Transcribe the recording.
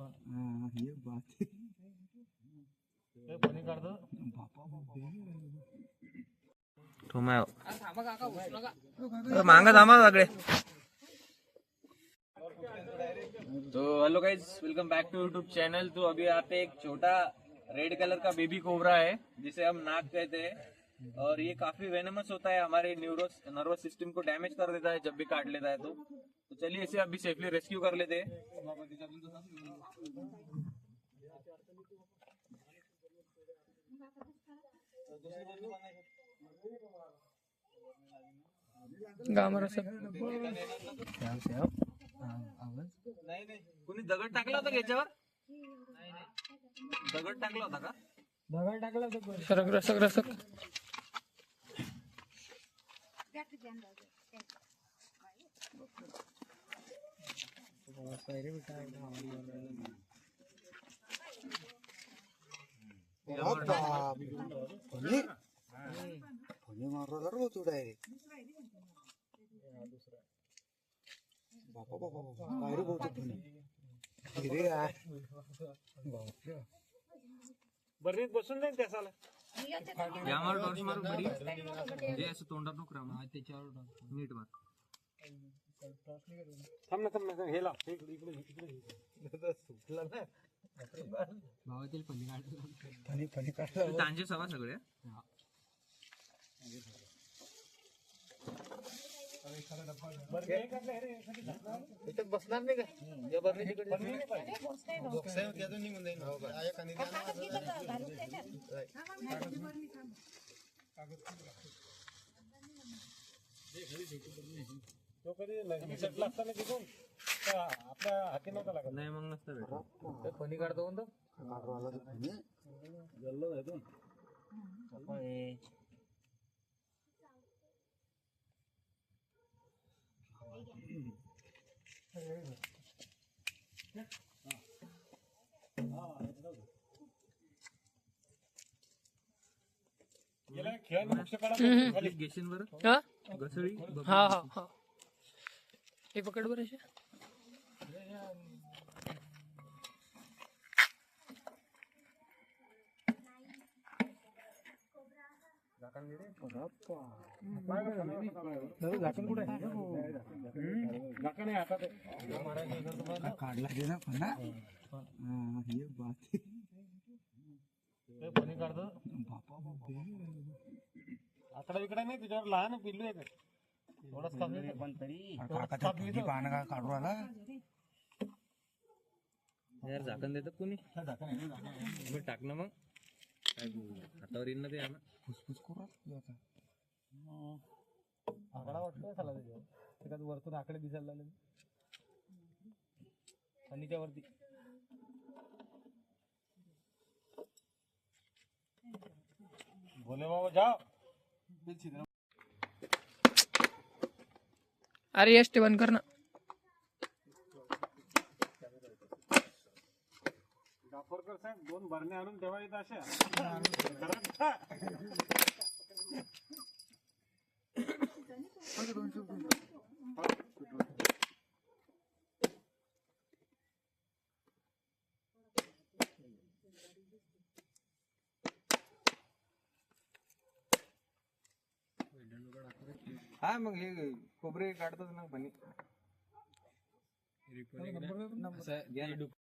ये बात मांगा थांबा सगळे. तो hello guys, welcome back to YouTube channel. तो अभी यहाँ पे एक छोटा रेड कलर का बेबी कोबरा है जिसे हम नाग कहते हैं, और ये काफी वेनमस होता है, हमारे नर्वस सिस्टम को डैमेज कर देता है जब भी काट लेता है. तो चलिए इसे अभी सेफली रेस्क्यू कर लेते हैं. कोणी दगड टाकला होता याच्यावर? दगड टाकला होता का? दगड टाकला होता. रसक मारला तू डायरेक्ट. बापा बापा काय रे बहुतेक बरीच बसून जाईल त्याला. यावर टॉर्च मारू बडी, जे असं तोंडात नको राहू, त्याच्यावर नीट मार. थांब ना हे लाव इकडे सुटला ना भावातील फणी काढला. तांजे सवा सगळे. बसणार नाही का? तो कधी सेटला असताना तिथून आपल्या हाती नव्हता लागत. नाही मग नसतं भेटत. फणी काढतो कोणतं काढवाला तर फणी जल्लो आहे तो. घेशील बरं हा घसळी. हा हा हा हे पकड बरं. काढला गे ना फणा. ये बात फणी काढतो. बापा बापा आकडा विकडा नाही त्याच्यावर. लहान पिल्लू आहे थोडंच पण तरी पानं का काढू आला. यार झाकण देतात कोणी? मी टाक ना मग. हातावर येईल ना ते. फुसफुस करू आता. आकडा वाटतोय त्याला त्याच्यावर. त्याच्यात वरतून आकडे दिसायला लागले फणीच्या वरती. भोले बाबा जाओ. अरे यश ते बंद कर ना. जाफरकर साहेब 2 भरणे आणून ठेवा येत अशा. हा मग हे कोबरे काढतात ना फणी.